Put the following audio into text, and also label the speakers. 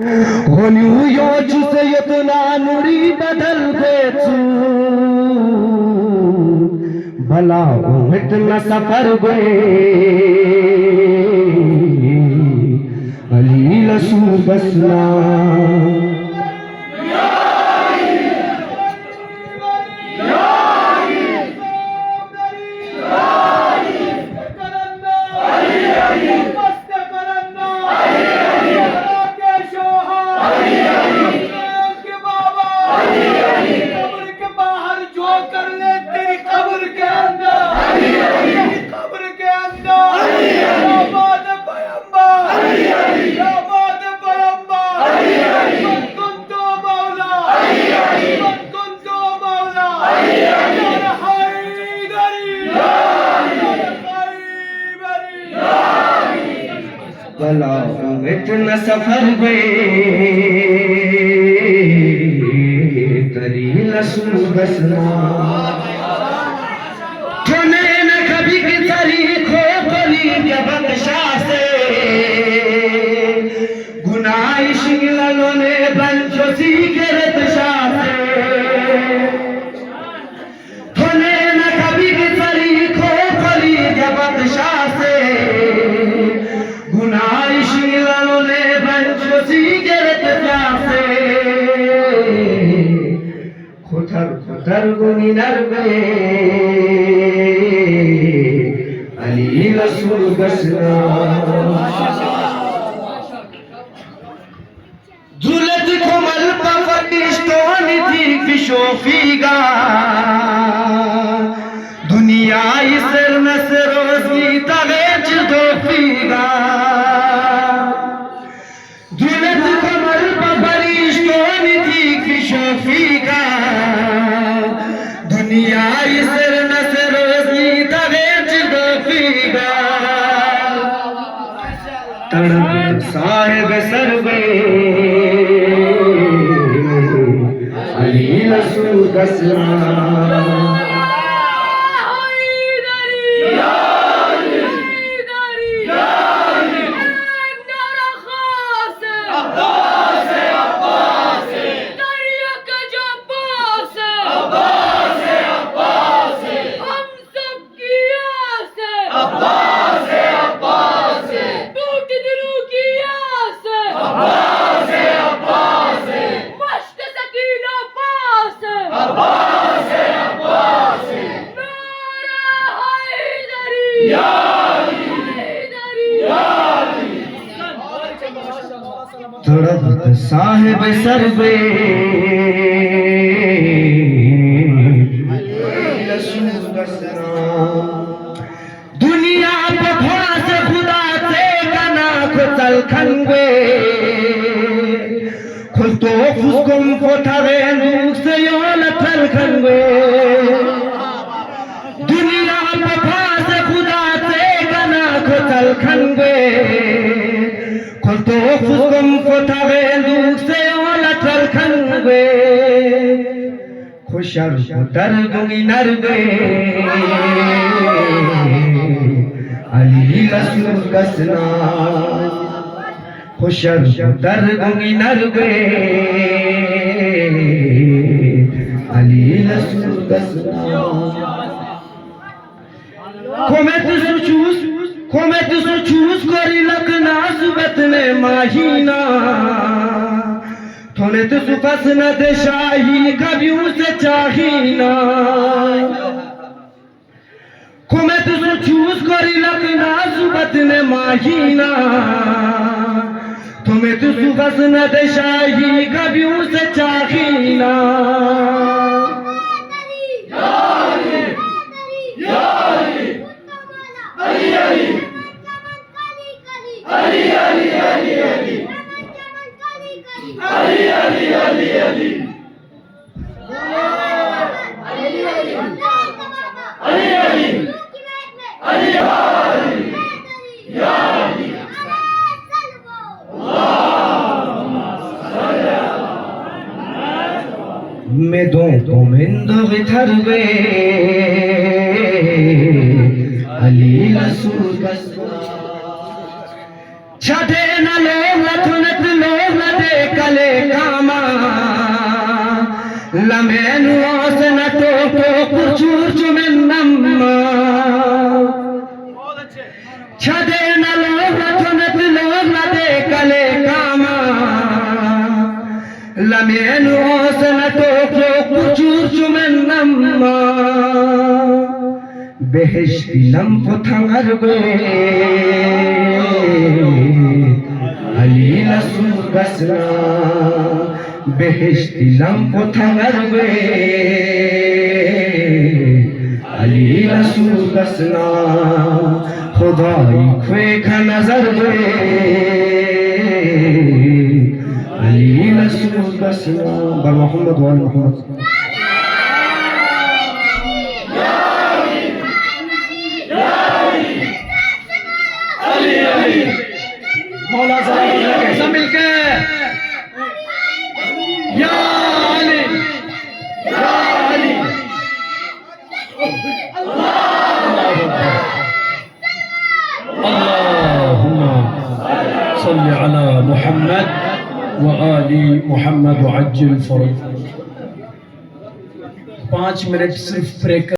Speaker 1: Gonyu chusayatna nuri badal gechu bala itna safar be ali lasu basna इतना सफर में करी लसू बसना चुने न कभी की तरीको कली के बख्शा से गुनाह शिगलों ने बंचो सी के रतशा से चुने न कभी की तरीको कली के बख्शा से खुदर गुनिनर बे अली रसूल बसना जुलत कोमल पफटिस्टोनी थी फिशोफीगा दुनिया इसर नसरोजी तवेज दोफीगा जुलत कोमल पफटिस्टोनी थी फिशोफीगा दुनिया इसर नसरोजी तवेज दोफीगा तड़प साहिब सरवे अली रसूल बसना तड़प साहिब सरवे दुनिया पे थोड़ा से खुदा से कना को चल खंगे खुल तो फुसकुम फोठावे लूक से योल थल खंगे दुनिया पे थोड़ा से खुदा से कना को चल खंगे खुल तो फुसकुम फोठावे लूक से योल थल खंगे खुशर दर गुंगी नरगे अली रसूल बसना खुशर दर गुंगी नरगे अली रसूल बसना खोमे तुसु चूस करी लखना सुबतने माहीना थोने तो सुफस न दे शाही कभी उसे चाहिना खुमे तो चूस करी लगना सुबत ने माहीना तुम्हें तो सुफस न दे शाही कभी उसे चाहिना मैं दो गोविंदो विथरवे अली रसूल छठे न लो लथुनत लो न दे कले कामा लमेन ओसन तो कुचूर चुमेन नम्मा छदे न लोग चुनत लोग न दे कले कामा लमेन ओसन तो कुचूर चुमेन नम्मा बेहश्ती लम्फ थंगर बे अली नसूर बसना बेहश्ती लम्फ थंगर बे अली नसूर बसना खुदाई ख्वे का नजर बे अली नसूर बसना बर मोहम्मद वाल मोहम्मद मौला सब मिलके या अली या अली अल्लाहुम्मा सल्ली अला मुहम्मद व आली मुहम्मद वअज्जिल फरज 5 मिनट सिर्फ ब्रेक